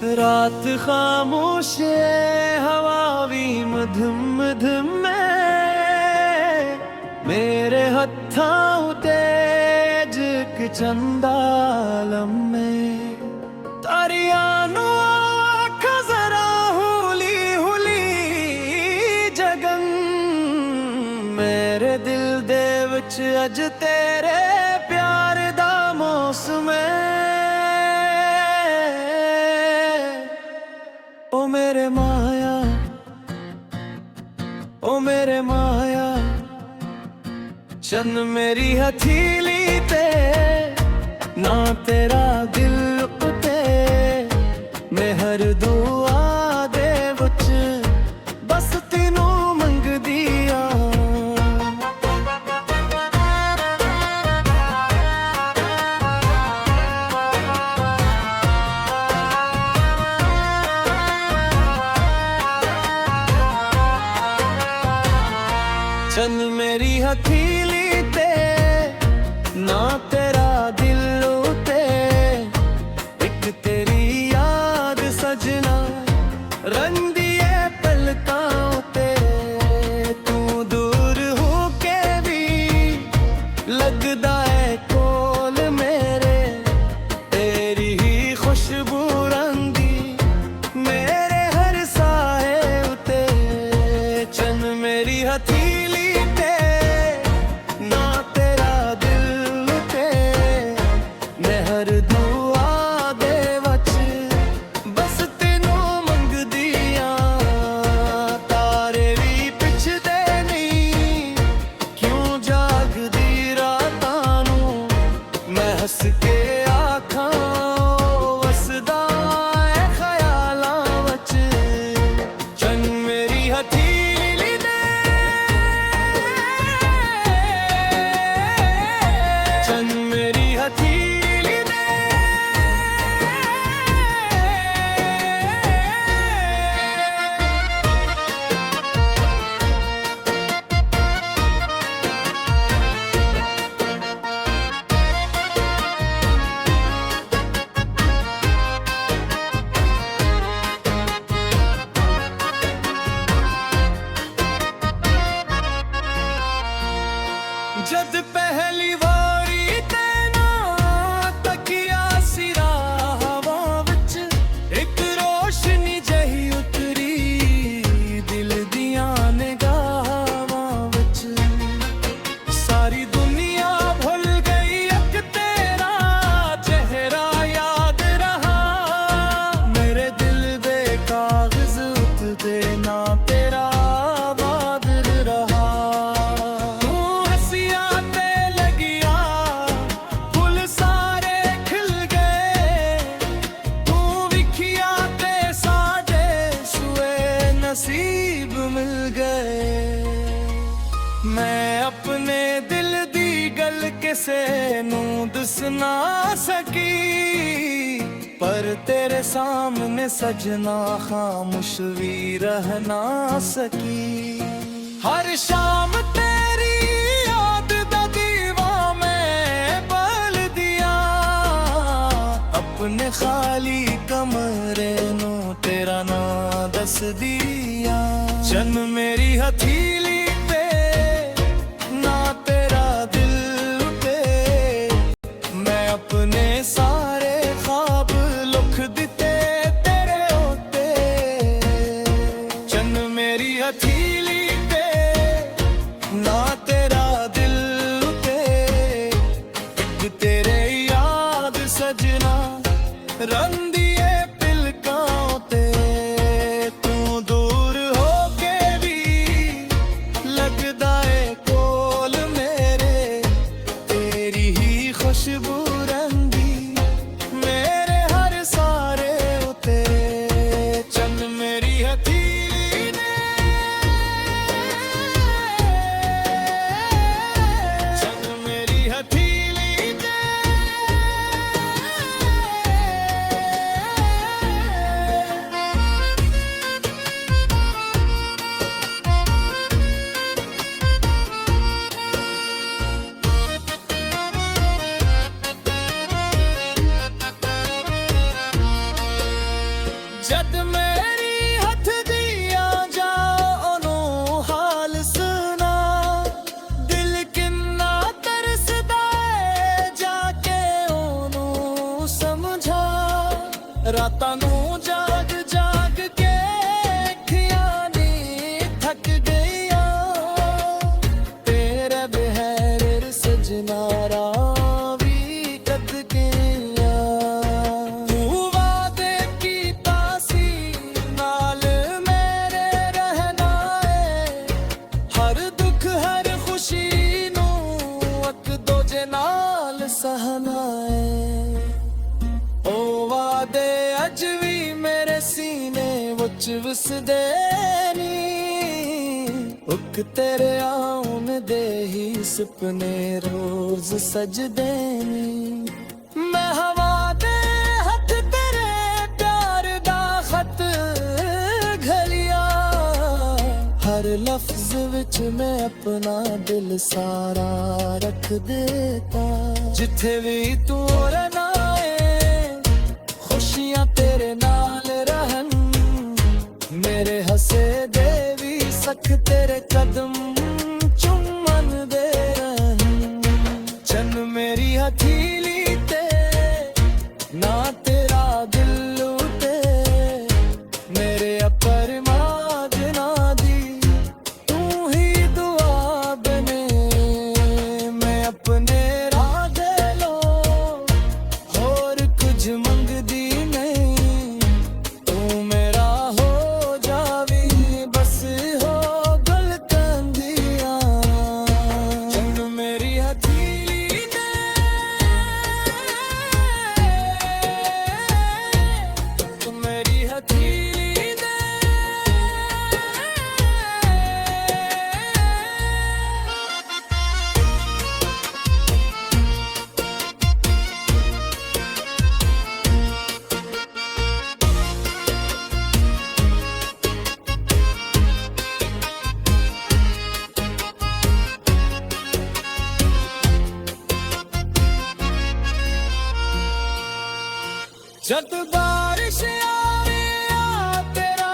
रात खामोश हवा भी मधम मधम मेरे हत्थां उते जिक चंदा लम्मे तारियां नू आख जरा हुली हुली जगन मेरे दिल दे विच अज तेरे प्यार दा मौसम ओ मेरे माया ओ मेरे माया चन्न मेरी हथेली ते ना तेरा दिल उते मैं हर दुआ दे विच बस तेनू मंगदी आ चन्न मेरी हथेली ते ना तेरा दिल उते एक तेरी याद सजना रंदी है पलकां उते तू दूर हो के भी लगदा है कोल मेरे तेरी ही खुशबू रंदी मेरे हर साए उते चन्न मेरी हथेली हस के आखां वसदा है ख्यालां वच चन्न मेरी हथेली दे चन्न मेरी हथेली दे जद पहली वारी तेना तकिया सिरा हवा विच एक रोशनी जही उतरी दिल दियां निगाहां विच सारी दुनिया भुल गई एक तेरा चेहरा याद रहा मेरे दिल दे कागज उतदे ना तेरा बादल रहा नसीब मिल गए मैं अपने दिल दी गल किसे नू दस ना सकी पर तेरे सामने सजना खामोश भी रह ना सकी हर शाम तेरी याद दा दीवा मैं बल दिया अपने खाली कमरे नू तेरा ना दस दिया चन्न मेरी हथेली पे ना तेरा दिल पे मैं अपने सारे ख्वाब लिख दिते तेरे होते चन्न मेरी हथेली पे ना तेरा दिल पे एक तेरे याद सजना रंदी है पलकां ते तू दूर हो के भी ਜਦ ਮੇਰੀ ਹੱਥ ਦੀਆਂ ਜਾ ਉਹਨੂੰ ਹਾਲ ਸੁਣਾ ਦਿਲ ਕਿੰਨਾ ਤਰਸਦਾ ਏ ਜਾ ਕੇ ਉਹਨੂੰ ਸਮਝਾ ਰਾਤਾਂ ਨੂੰ ਜਾਗ ਜਾਗ ਕੇ ਅੱਖੀਆਂ ਨੀ ਥੱਕ ਗਈਆਂ ਤੇਰੇ ਬਹਿਰ ਸਜਣਾ ਰਾਹ ਵੀ ਕਦ ਗਈਆਂ ਤੂੰ ਵਾਅਦੇ ਕੀਤਾ ਸੀ ਨਾਲ ਮੇਰੇ ਰਹਿਣਾ ਏ ਹਰ ਦੁੱਖ ਹਰ ਖੁਸ਼ੀ ਨੂੰ ਇੱਕ ਦੂਜੇ ਨਾਲ ਸਹਣਾ ਏ ਉਹ ਵਾਅਦੇ ਅੱਜ ਵੀ ਮੇਰੇ ਸੀਨੇ ਵਿੱਚ ਵਸਦੇ ਨੀ ਉਕ ਤੇਰੇ ਆਉਣ ਦੇ ਹੀ ਸੁਪਨੇ ਰੋਜ਼ ਸਜਦੇ ਨੀ ਮੈਂ ਹਵਾ ਦੇ ਹੱਥ ਤੇਰੇ ਪਿਆਰ ਦਾ ਖਤ ਘਲਿਆ ਹਰ ਲਫ਼ਜ਼ ਵਿੱਚ ਮੈਂ ਆਪਣਾ ਦਿਲ ਸਾਰਾ ਰੱਖ ਦਿੱਤਾ ਜਿੱਥੇ ਵੀ ਤੂੰ ਰਹਿਣਾ खुशियां तेरे नाल रहन मेरे हसे दे भी सख तेरे कदम चुमन दे रहन चन मेरी हथेली ते ना तेरा दिल उते मेरे अपर माजना दी तू ही दुआ बने मैं अपने राह दे लो और कुछ मंगदी जद बारिश आवे आ तेरा